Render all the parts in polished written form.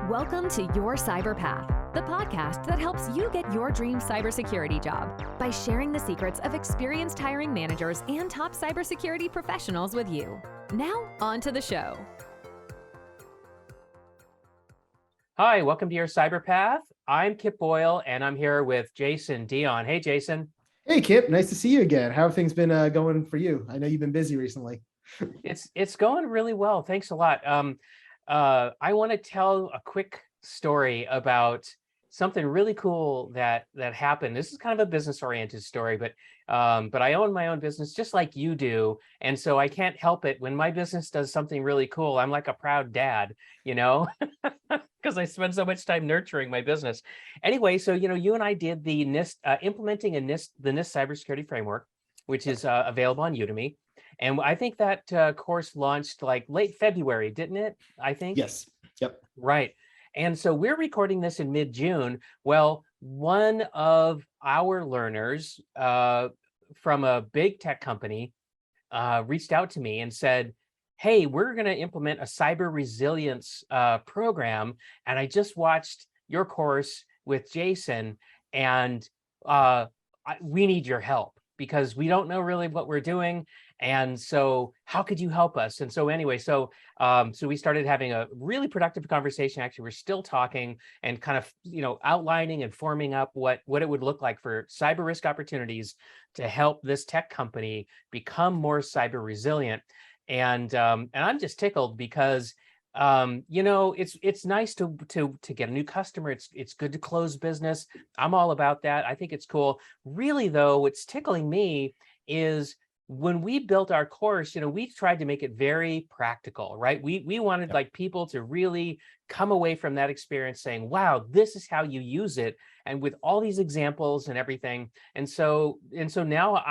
Welcome to Your Cyber Path, the podcast that helps you get your dream cybersecurity job by sharing the secrets of experienced hiring managers and top cybersecurity professionals with you. Now, on to the show. Hi, welcome to Your Cyber Path. I'm Kip Boyle, and I'm here with Jason Dion. Hey, Jason. Hey, Kip. Nice to see you again. How have things been going for you? I know you've been busy recently. It's going really well. Thanks a lot. I want to tell a quick story about something really cool that happened. This is kind of a business-oriented story, but I own my own business just like you do, and so I can't help it when my business does something really cool. I'm like a proud dad, you know, because I spend so much time nurturing my business. Anyway, so you and I did the NIST implementing the NIST cybersecurity framework, which is available on Udemy. And I think that course launched like late February, didn't it? I think. Yes. Yep. Right. And so we're recording this in mid-June. Well, one of our learners from a big tech company reached out to me and said, hey, we're going to implement a cyber resilience program. And I just watched your course with Jason, and we need your help because we don't know really what we're doing. And so how could you help us? And so anyway, so we started having a really productive conversation. Actually, we're still talking and kind of, outlining and forming up what it would look like for cyber risk opportunities to help this tech company become more cyber resilient. And I'm just tickled because it's nice to get a new customer. It's good to close business. I'm all about that. I think it's cool. Really, though, what's tickling me is when we built our course, we tried to make it very practical, right? We wanted like people to really come away from that experience saying, wow, this is how you use it. And with all these examples and everything. And so now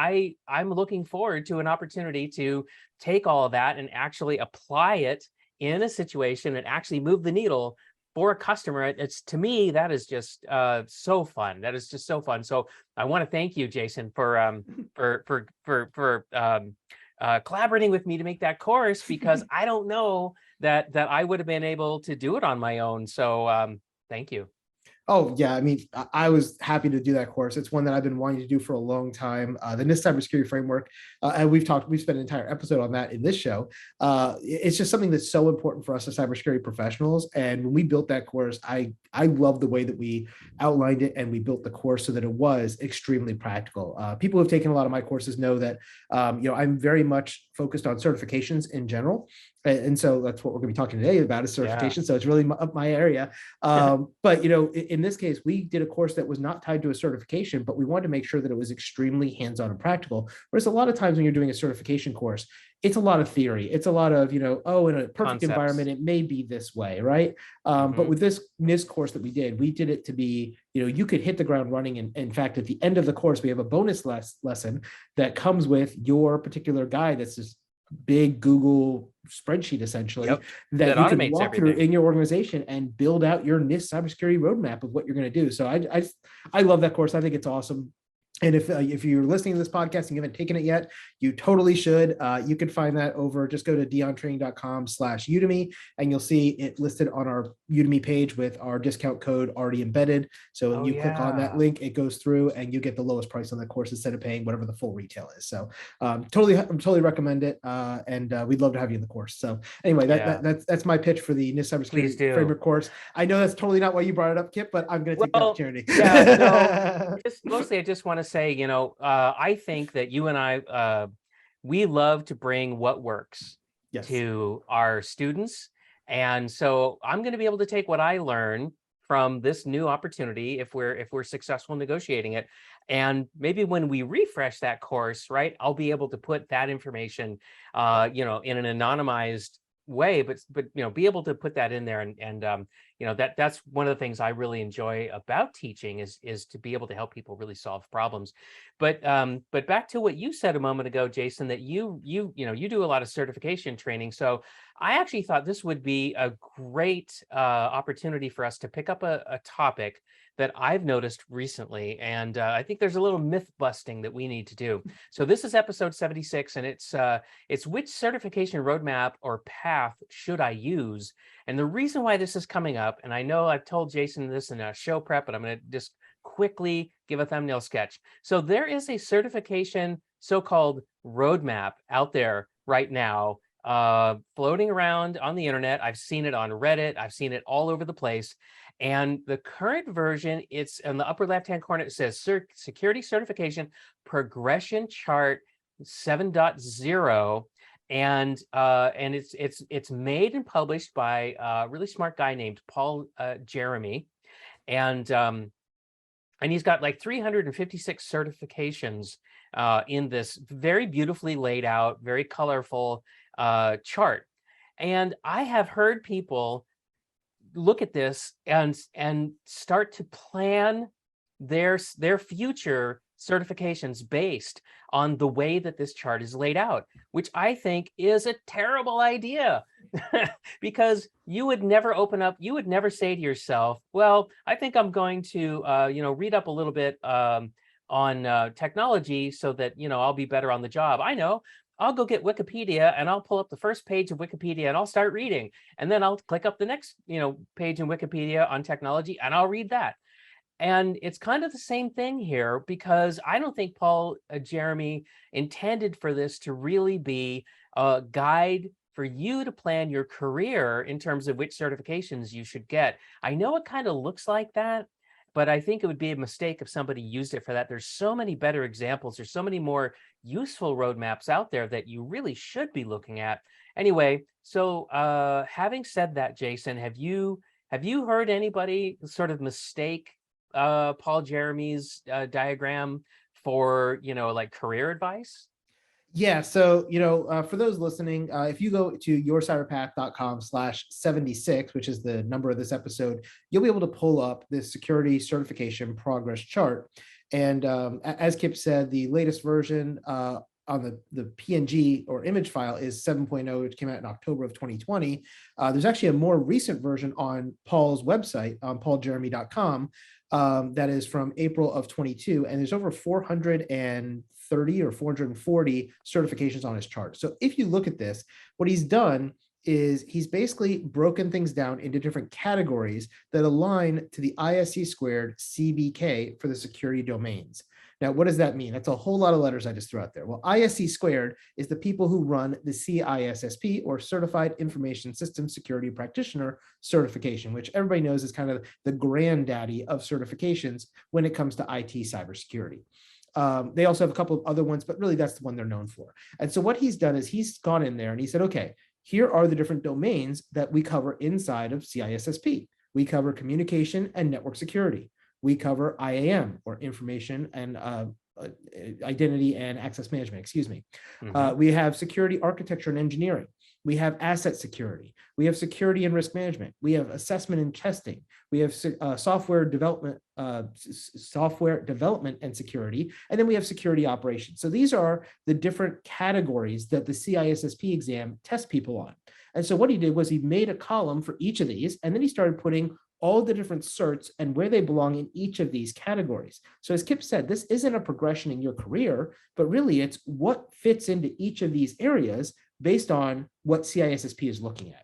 I'm looking forward to an opportunity to take all of that and actually apply it in a situation and actually move the needle for a customer. It's, to me, that is just so fun. That is just so fun. So I want to thank you, Jason, for collaborating with me to make that course, because I don't know that I would have been able to do it on my own. So thank you. Oh, yeah. I mean, I was happy to do that course. It's one that I've been wanting to do for a long time. The NIST cybersecurity framework, and we've spent an entire episode on that in this show. It's just something that's so important for us as cybersecurity professionals. And when we built that course, I love the way that we outlined it and we built the course so that it was extremely practical. People who have taken a lot of my courses know that, I'm very much focused on certifications in general. And so that's what we're going to be talking today about, is certification. Yeah. So it's really up my area. But, in this case, we did a course that was not tied to a certification, but we wanted to make sure that it was extremely hands-on and practical. Whereas a lot of times when you're doing a certification course, it's a lot of theory. It's a lot of, in a perfect concepts. Environment, it may be this way, right? But with this NIST course that we did it to be, you could hit the ground running. And in fact, at the end of the course, we have a bonus lesson that comes with your particular guide. That's this big Google spreadsheet, essentially, that you can walk through in your organization and build out your NIST cybersecurity roadmap of what you're going to do. So I love that course. I think it's awesome. And if you're listening to this podcast and you haven't taken it yet, you totally should. You can find that over, just go to diontraining.com/Udemy, and you'll see it listed on our Udemy page with our discount code already embedded. So when you click on that link, it goes through and you get the lowest price on the course instead of paying whatever the full retail is. So totally recommend it. And we'd love to have you in the course. So anyway, that's my pitch for the NIST cybersecurity framework course. I know that's totally not why you brought it up, Kip, but I'm going to take the opportunity. Mostly I just want to say, I think that you and I, we love to bring what works to our students. And so I'm going to be able to take what I learn from this new opportunity, if we're successful in negotiating it. And maybe when we refresh that course, right, I'll be able to put that information, in an anonymized way, but be able to put that in there, and that's one of the things I really enjoy about teaching is to be able to help people really solve problems. But back to what you said a moment ago, Jason, that you do a lot of certification training. So I actually thought this would be a great opportunity for us to pick up a topic that I've noticed recently, and I think there's a little myth busting that we need to do. So this is episode 76, and it's which certification roadmap or path should I use? And the reason why this is coming up, and I know I've told Jason this in a show prep, but I'm going to just quickly give a thumbnail sketch. So there is a certification so-called roadmap out there right now, floating around on the internet. I've seen it on Reddit. I've seen it all over the place. And the current version, it's in the upper left-hand corner. It says Security Certification Progression Chart 7.0. And it's made and published by a really smart guy named Paul Jeremy. And he's got like 356 certifications in this very beautifully laid out, very colorful chart. And I have heard people look at this and start to plan their future certifications based on the way that this chart is laid out, which I think is a terrible idea. Because you would never open up, you would never say to yourself, well, I think I'm going to read up a little bit on technology so that I'll be better on the job. I know, I'll go get Wikipedia and I'll pull up the first page of Wikipedia and I'll start reading, and then I'll click up the next page in Wikipedia on technology and I'll read that. And it's kind of the same thing here, because I don't think Paul Jeremy intended for this to really be a guide for you to plan your career in terms of which certifications you should get. I know it kind of looks like that, but I think it would be a mistake if somebody used it for that. There's so many better examples. There's so many more useful roadmaps out there that you really should be looking at. Anyway, so having said that, Jason, have you heard anybody sort of mistake Paul Jeremy's diagram for like career advice? Yeah, so for those listening, if you go to yourcyberpath.com/76, which is the number of this episode, you'll be able to pull up this security certification progress chart. And as Kip said, the latest version on the PNG or image file is 7.0, which came out in October of 2020. There's actually a more recent version on Paul's website, on pauljeremy.com, that is from April of 22, and there's over 430 or 440 certifications on his chart. So if you look at this, what he's done is he's basically broken things down into different categories that align to the ISC squared CBK for the security domains. Now, what does that mean? That's a whole lot of letters I just threw out there. Well, ISC squared is the people who run the CISSP, or Certified Information System Security Practitioner certification, which everybody knows is kind of the granddaddy of certifications when it comes to IT cybersecurity. They also have a couple of other ones, but really that's the one they're known for. And so what he's done is he's gone in there and he said, okay, here are the different domains that we cover inside of CISSP. We cover communication and network security. We cover IAM, or information and identity and access management, excuse me. Mm-hmm. We have security architecture and engineering. We have asset security. We have security and risk management. We have assessment and testing. We have software development and security. And then we have security operations. So these are the different categories that the CISSP exam tests people on. And so what he did was he made a column for each of these, and then he started putting all the different certs and where they belong in each of these categories. So as Kip said, this isn't a progression in your career, but really it's what fits into each of these areas based on what CISSP is looking at.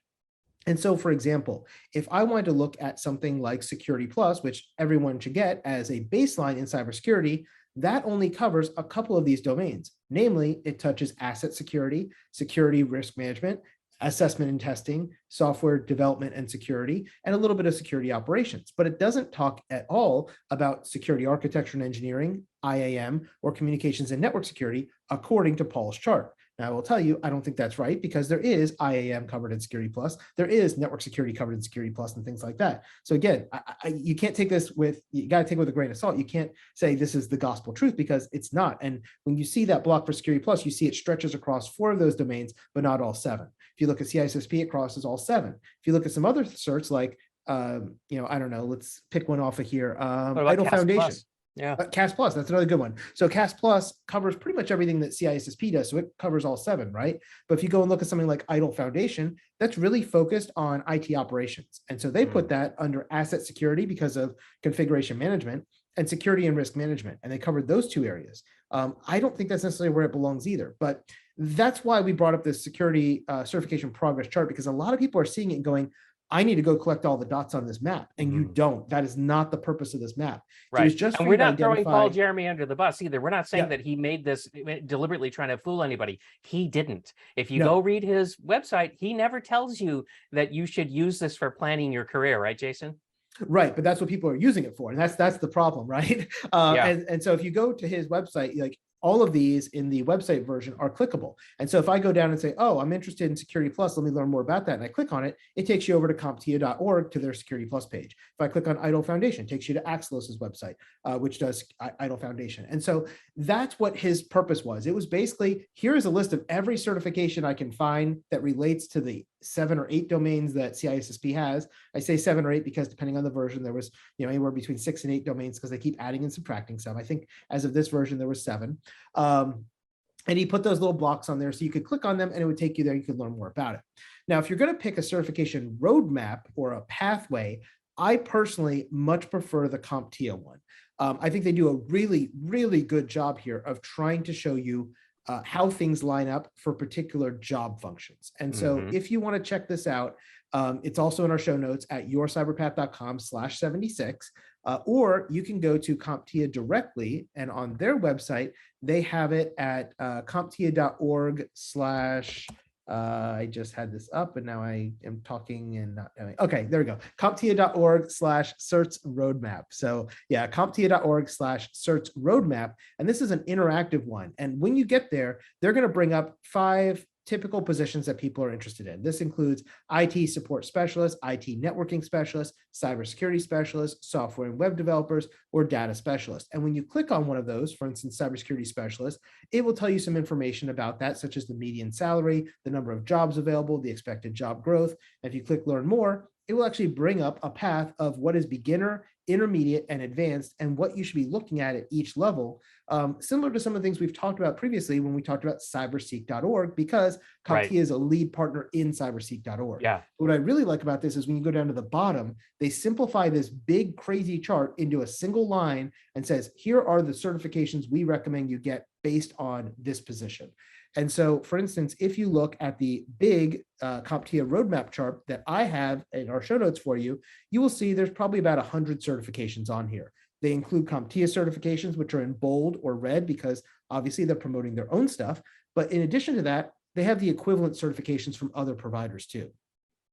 And so, for example, if I wanted to look at something like Security Plus, which everyone should get as a baseline in cybersecurity, that only covers a couple of these domains. Namely, it touches asset security, security risk management, assessment and testing, software development and security, and a little bit of security operations. But it doesn't talk at all about security architecture and engineering, IAM, or communications and network security, according to Paul's chart. Now, I will tell you, I don't think that's right, because there is IAM covered in Security Plus, there is network security covered in Security Plus, and things like that. So again, you can't take this with, you got to take it with a grain of salt. You can't say this is the gospel truth, because it's not. And when you see that block for Security Plus, you see it stretches across 4 of those domains, but not all 7. If you look at CISSP, it crosses all 7. If you look at some other certs like, I don't know, let's pick one off of here. IDLE Foundation. Yeah. CAS Plus, that's another good one. So CAS Plus covers pretty much everything that CISSP does. So it covers all 7, right? But if you go and look at something like IDLE Foundation, that's really focused on IT operations. And so they put that under asset security because of configuration management and security and risk management. And they covered those 2 areas. I don't think that's necessarily where it belongs either, but that's why we brought up this security certification progress chart, because a lot of people are seeing it and going, I need to go collect all the dots on this map. And you don't. That is not the purpose of this map. Right. It was just and we're not throwing Paul Jeremy under the bus either. We're not saying that he made this deliberately trying to fool anybody. He didn't. If you go read his website, he never tells you that you should use this for planning your career, right, Jason? Right, but that's what people are using it for, and that's the problem, right? And so if you go to his website, like all of these in the website version are clickable. And so if I go down and say, oh, I'm interested in Security Plus, let me learn more about that, and I click on it, it takes you over to CompTIA.org to their Security Plus page. If I click on IDLE Foundation, it takes you to Axelos's website, which does IDLE Foundation. And so that's what his purpose was. It was basically, here's a list of every certification I can find that relates to the 7 or 8 domains that CISSP has. I say 7 or 8 because depending on the version, there was anywhere between 6 and 8 domains because they keep adding and subtracting some. I think as of this version, there was 7. And he put those little blocks on there so you could click on them and it would take you there. You could learn more about it. Now, if you're going to pick a certification roadmap or a pathway, I personally much prefer the CompTIA one. I think they do a really, really good job here of trying to show you how things line up for particular job functions. And so if you want to check this out, it's also in our show notes at yourcyberpath.com/76, or you can go to CompTIA directly, and on their website, they have it at CompTIA.org/ I just had this up and now I am talking and not doing. Okay, there we go. CompTIA.org/Certs Roadmap. So yeah, CompTIA.org/Certs Roadmap. And this is an interactive one. And when you get there, they're going to bring up 5 typical positions that people are interested in. This includes IT support specialists, IT networking specialists, cybersecurity specialists, software and web developers, or data specialists. And when you click on one of those, for instance, cybersecurity specialist, it will tell you some information about that, such as the median salary, the number of jobs available, the expected job growth. And if you click learn more, it will actually bring up a path of what is beginner, intermediate, and advanced, and what you should be looking at each level, similar to some of the things we've talked about previously when we talked about cyberseek.org, because CompTIA is a lead partner in cyberseek.org. Yeah. What I really like about this is when you go down to the bottom, they simplify this big, crazy chart into a single line and says, here are the certifications we recommend you get based on this position. And so, for instance, if you look at the big CompTIA roadmap chart that I have in our show notes for you, you will see there's probably about 100 certifications on here. They include CompTIA certifications, which are in bold or red because obviously they're promoting their own stuff. But in addition to that, they have the equivalent certifications from other providers too.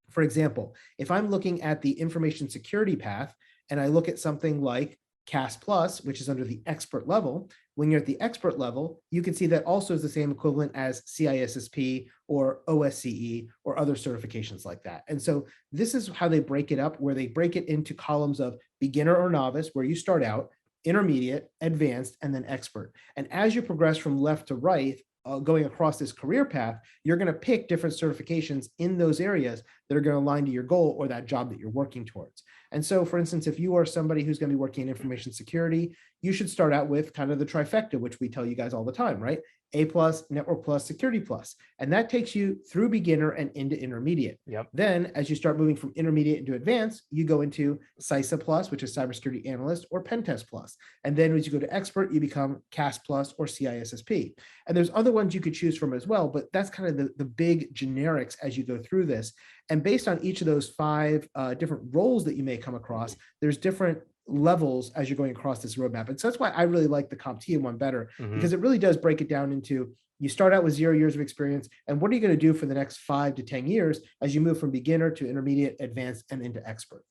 For example, if I'm looking at the information security path and I look at something like CAS Plus, which is under the expert level, when you're at the expert level, you can see that also is the same equivalent as CISSP or OSCE or other certifications like that. And so this is how they break it up, where they break it into columns of beginner or novice, where you start out, intermediate, advanced, and then expert. And as you progress from left to right, going across this career path, you're going to pick different certifications in those areas that are going to align to your goal or that job that you're working towards. And so, for instance, if you are somebody who's going to be working in information security, you should start out with kind of the trifecta, which we tell you guys all the time, right? A+, Network Plus, Security Plus. And that takes you through beginner and into intermediate. Yep. Then as you start moving from intermediate into advanced, you go into CISA Plus, which is Cybersecurity Analyst, or Pentest Plus. And then as you go to expert, you become CAS Plus or CISSP. And there's other ones you could choose from as well, but that's kind of the big generics as you go through this. And based on each of those 5 different roles that you may come across, there's different levels as you're going across this roadmap. And so that's why I really like the CompTIA one better, because it really does break it down into, you start out with 0 years of experience, and what are you going to do for the next 5 to 10 years as you move from beginner to intermediate, advanced, and into expert.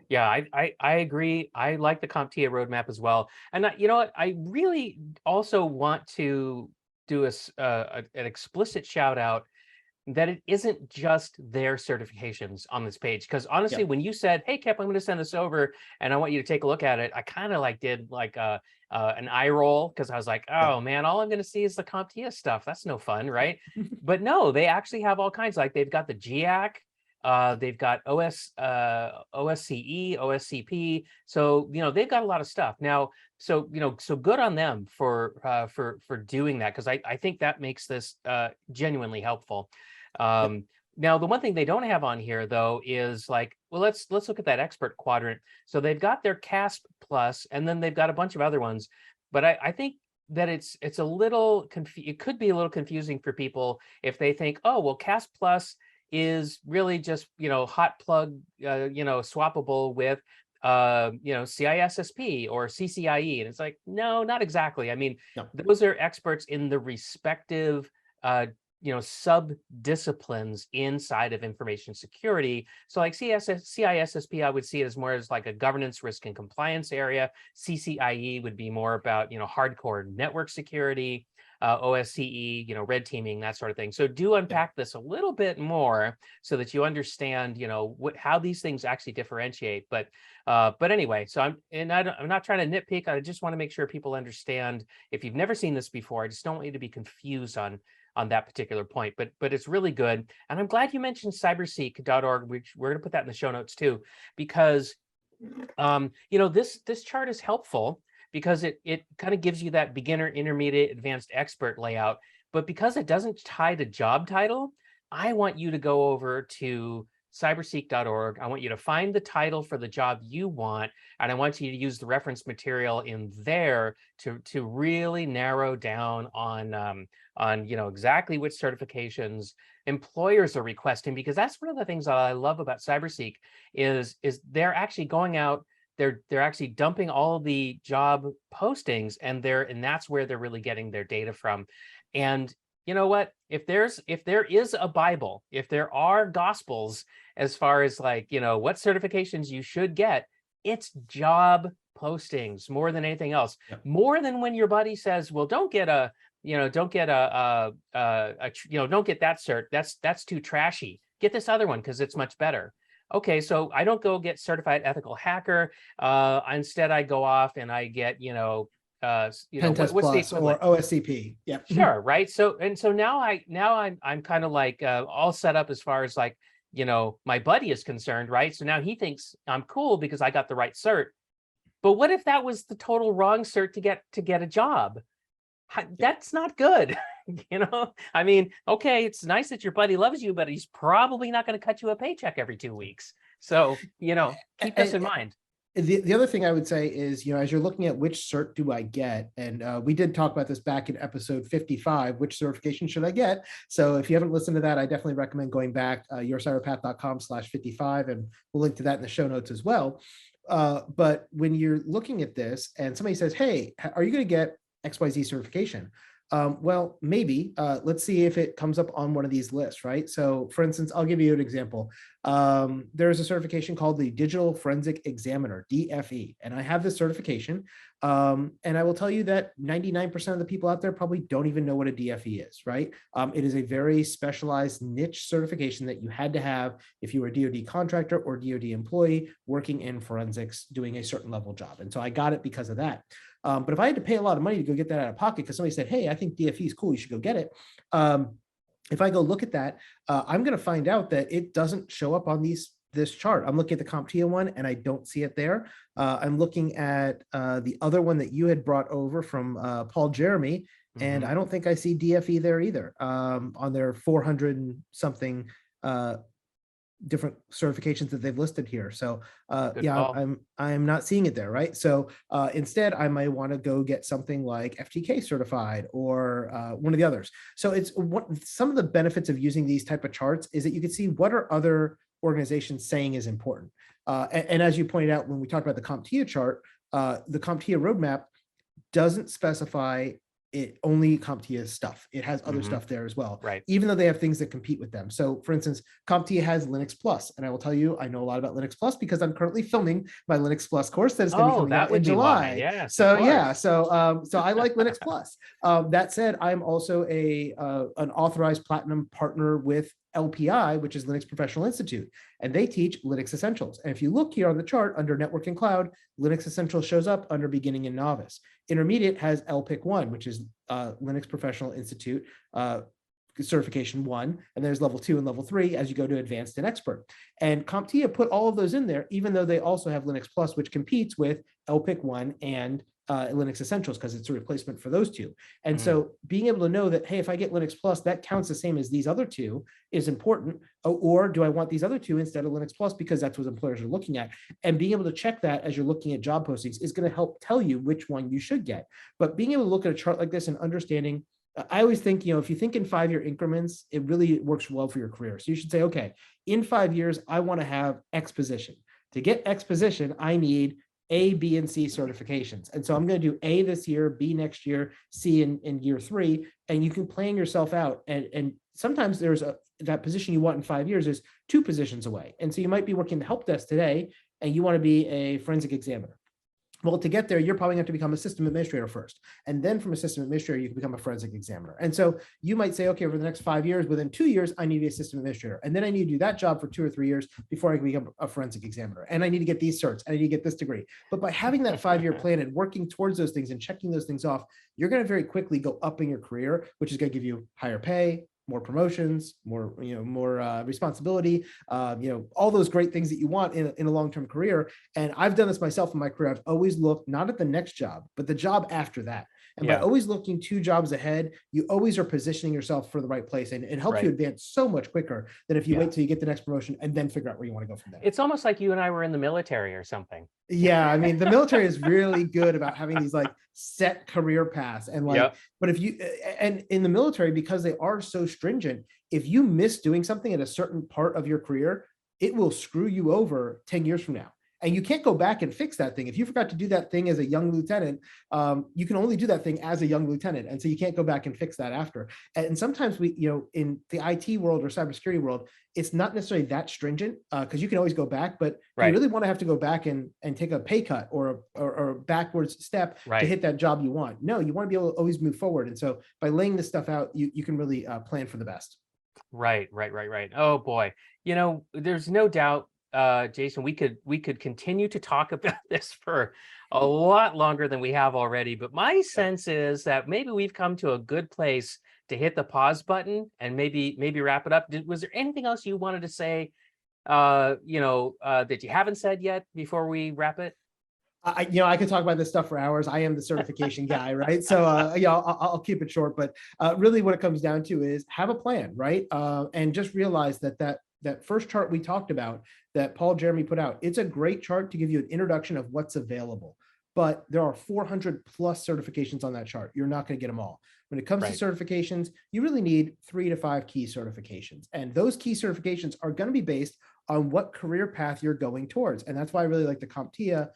Yeah, I agree. I like the CompTIA roadmap as well. And you know what? I really also want to do an explicit shout out that it isn't just their certifications on this page. Because honestly, when you said, hey, Kip, I'm going to send this over and I want you to take a look at it, I kind of did an eye roll, because I was like, oh man, all I'm going to see is the CompTIA stuff. That's no fun, right? But no, they actually have all kinds. Like they've got the GIAC They've got OSCE, OSCP. So, they've got a lot of stuff now. So, so good on them for doing that, because I think that makes this genuinely helpful. Now, the one thing they don't have on here, though, is like, well, let's look at that expert quadrant. So they've got their CASP plus, and then they've got a bunch of other ones. But I think that it's a little it could be a little confusing for people if they think, oh, well, CASP plus is really just hot plug swappable with CISSP or CCIE, and it's like, no, not exactly. I mean, No. those are experts in the respective sub-disciplines inside of information security. So like CISSP, I would see it as more as like a governance, risk, and compliance area. CCIE would be more about hardcore network security. OSCE, red teaming, that sort of thing. So do unpack this a little bit more so that you understand, how these things actually differentiate. But anyway, so I'm not trying to nitpick. I just want to make sure people understand. If you've never seen this before, I just don't want you to be confused on that particular point, but it's really good. And I'm glad you mentioned cyberseek.org, which we're going to put that in the show notes too, because this chart is helpful because it kind of gives you that beginner, intermediate, advanced, expert layout. But because it doesn't tie to job title, I want you to go over to cyberseek.org. I want you to find the title for the job you want, and I want you to use the reference material in there to really narrow down on exactly which certifications employers are requesting, because that's one of the things that I love about CyberSeek is they're actually going out, they're actually dumping all the job postings, and that's where they're really getting their data from. And you know what? If there is a Bible, if there are gospels as far as like, what certifications you should get, it's job postings more than anything else. Yep. More than when your buddy says, well, don't get that cert. That's too trashy. Get this other one because it's much better. Okay, so I don't go get certified ethical hacker. Instead, I go off and I get, what's the or OSCP. Yeah. Sure. Right. So now I'm kind of like all set up as far as like, my buddy is concerned. Right. So now he thinks I'm cool because I got the right cert. But what if that was the total wrong cert to get a job? That's not good. I mean, okay, it's nice that your buddy loves you, but he's probably not going to cut you a paycheck every 2 weeks. So, keep this in mind. The other thing I would say is, as you're looking at which cert do I get, and we did talk about this back in episode 55, which certification should I get? So if you haven't listened to that, I definitely recommend going back, yourcyberpath.com/55, and we'll link to that in the show notes as well. But when you're looking at this and somebody says, hey, are you going to get XYZ certification? Well, maybe. Let's see if it comes up on one of these lists, right? So for instance, I'll give you an example. There is a certification called the Digital Forensic Examiner, DFE, and I have this certification. And I will tell you that 99% of the people out there probably don't even know what a DFE is, right? It is a very specialized niche certification that you had to have if you were a DoD contractor or DoD employee working in forensics doing a certain level job. And so I got it because of that. But if I had to pay a lot of money to go get that out of pocket because somebody said, hey, I think DFE is cool, you should go get it. If I go look at that, I'm going to find out that it doesn't show up on this chart. I'm looking at the CompTIA one and I don't see it there. I'm looking at the other one that you had brought over from Paul Jeremy, and I don't think I see DFE there either on their 400 and something different certifications that they've listed here. So I'm not seeing it there, right? So instead I might want to go get something like FTK certified or one of the others. So it's some of the benefits of using these type of charts is that you can see what are other organizations saying is important. And as you pointed out when we talked about the CompTIA chart, the CompTIA roadmap doesn't specify it only CompTIA stuff. It has other stuff there as well, right? Even though they have things that compete with them. So for instance, CompTIA has Linux Plus, and I will tell you, I know a lot about Linux Plus because I'm currently filming my Linux Plus course that is going to be coming out in July. Yes, so yeah, so I like Linux Plus. That said, I'm also an authorized platinum partner with LPI, which is Linux Professional Institute, and they teach Linux Essentials. And if you look here on the chart under Network and Cloud, Linux Essentials shows up under Beginning and Novice. Intermediate has LPIC 1, which is Linux Professional Institute certification 1, and there's level 2 and level 3 as you go to advanced and expert. And CompTIA put all of those in there, even though they also have Linux Plus, which competes with LPIC 1 and Linux Essentials, because it's a replacement for those two. And so being able to know that, hey, if I get Linux Plus, that counts the same as these other two is important. Or do I want these other two instead of Linux Plus, because that's what employers are looking at. And being able to check that as you're looking at job postings is going to help tell you which one you should get. But being able to look at a chart like this and understanding, I always think, if you think in 5-year increments, it really works well for your career. So you should say, okay, in 5 years, I want to have X position. To get X position, I need A, B, and C certifications. And so I'm going to do A this year, B next year, C in year 3, and you can plan yourself out. And sometimes there's that position you want in 5 years is 2 positions away. And so you might be working the help desk today, and you want to be a forensic examiner. Well, to get there, you're probably going to have to become a system administrator first. And then from a system administrator, you can become a forensic examiner. And so you might say, okay, over the next 5 years, within 2 years, I need to be a system administrator. And then I need to do that job for 2 or 3 years before I can become a forensic examiner. And I need to get these certs, and I need to get this degree. But by having that 5-year plan and working towards those things and checking those things off, you're going to very quickly go up in your career, which is going to give you higher pay, more promotions, more responsibility, all those great things that you want in a long-term career. And I've done this myself in my career. I've always looked not at the next job, but the job after that. And by always looking 2 jobs ahead, you always are positioning yourself for the right place. And it helps you advance so much quicker than if you wait till you get the next promotion and then figure out where you want to go from there. It's almost like you and I were in the military or something. Yeah, I mean, the military is really good about having these like set career paths. And but if you, and in the military, because they are so stringent, if you miss doing something at a certain part of your career, it will screw you over 10 years from now. And you can't go back and fix that thing. If you forgot to do that thing as a young lieutenant, you can only do that thing as a young lieutenant. And so you can't go back and fix that after. And sometimes we, in the IT world or cybersecurity world, it's not necessarily that stringent because you can always go back, but you really want to have to go back and take a pay cut or a backwards step to hit that job you want. No, you want to be able to always move forward. And so by laying this stuff out, you can really plan for the best. Right. Oh boy. There's no doubt, Jason, we could continue to talk about this for a lot longer than we have already, but my sense is that maybe we've come to a good place to hit the pause button and maybe wrap it up. Was there anything else you wanted to say, that you haven't said yet before we wrap it? I could talk about this stuff for hours. I am the certification guy, right? So, I'll keep it short, but really what it comes down to is have a plan, right? And just realize that first chart we talked about that Paul Jeremy put out, it's a great chart to give you an introduction of what's available, but there are 400 plus certifications on that chart. You're not going to get them all. When it comes to certifications, you really need 3 to 5 key certifications. And those key certifications are going to be based on what career path you're going towards. And that's why I really like the CompTIA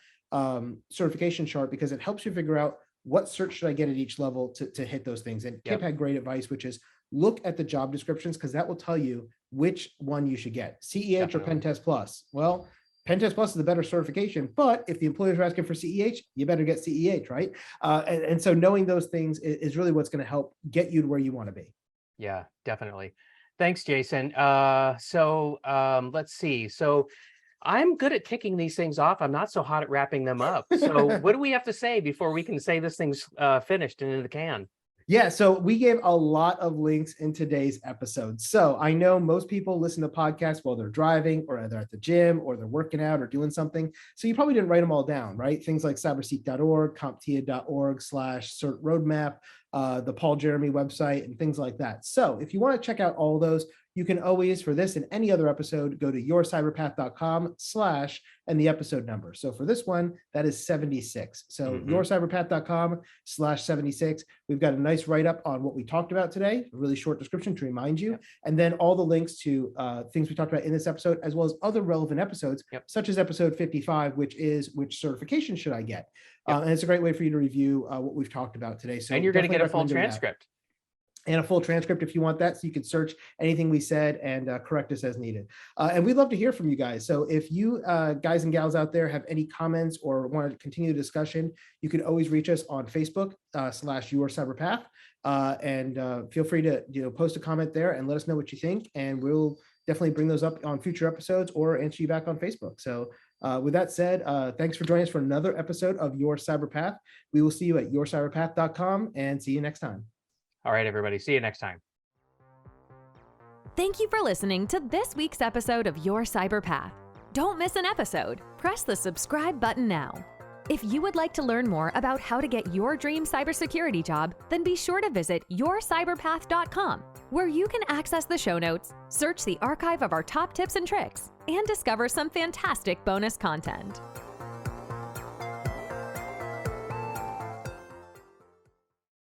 certification chart, because it helps you figure out what cert should I get at each level to hit those things. And Kip had great advice, which is look at the job descriptions, because that will tell you which one you should get, CEH or Pen Test Plus. Well, Pen Test Plus is the better certification, but if the employers are asking for CEH, you better get CEH, right? And so knowing those things is really what's going to help get you to where you want to be. Yeah, definitely. Thanks, Jason. Let's see. So I'm good at kicking these things off. I'm not so hot at wrapping them up. So what do we have to say before we can say this thing's finished and in the can? Yeah, so we gave a lot of links in today's episode. So I know most people listen to podcasts while they're driving or they're at the gym or they're working out or doing something. So you probably didn't write them all down, right? Things like cyberseek.org, CompTIA.org/cert roadmap, the Paul Jeremy website, and things like that. So if you want to check out all those, you can always, for this and any other episode, go to yourcyberpath.com/ and the episode number. So for this one, that is 76. So yourcyberpath.com/76. We've got a nice write-up on what we talked about today, a really short description to remind you, and then all the links to things we talked about in this episode, as well as other relevant episodes, such as episode 55, which is which certification should I get? And it's a great way for you to review what we've talked about today. So and you're going to get a full transcript. And a full transcript if you want that, so you can search anything we said and correct us as needed. And we'd love to hear from you guys. So if you guys and gals out there have any comments or want to continue the discussion, you can always reach us on Facebook /YourCyberPath, and feel free to post a comment there and let us know what you think, and we'll definitely bring those up on future episodes or answer you back on Facebook. So with that said, thanks for joining us for another episode of Your Cyberpath. We will see you at yourcyberpath.com and see you next time. All right, everybody. See you next time. Thank you for listening to this week's episode of Your Cyber Path. Don't miss an episode. Press the subscribe button now. If you would like to learn more about how to get your dream cybersecurity job, then be sure to visit yourcyberpath.com, where you can access the show notes, search the archive of our top tips and tricks, and discover some fantastic bonus content.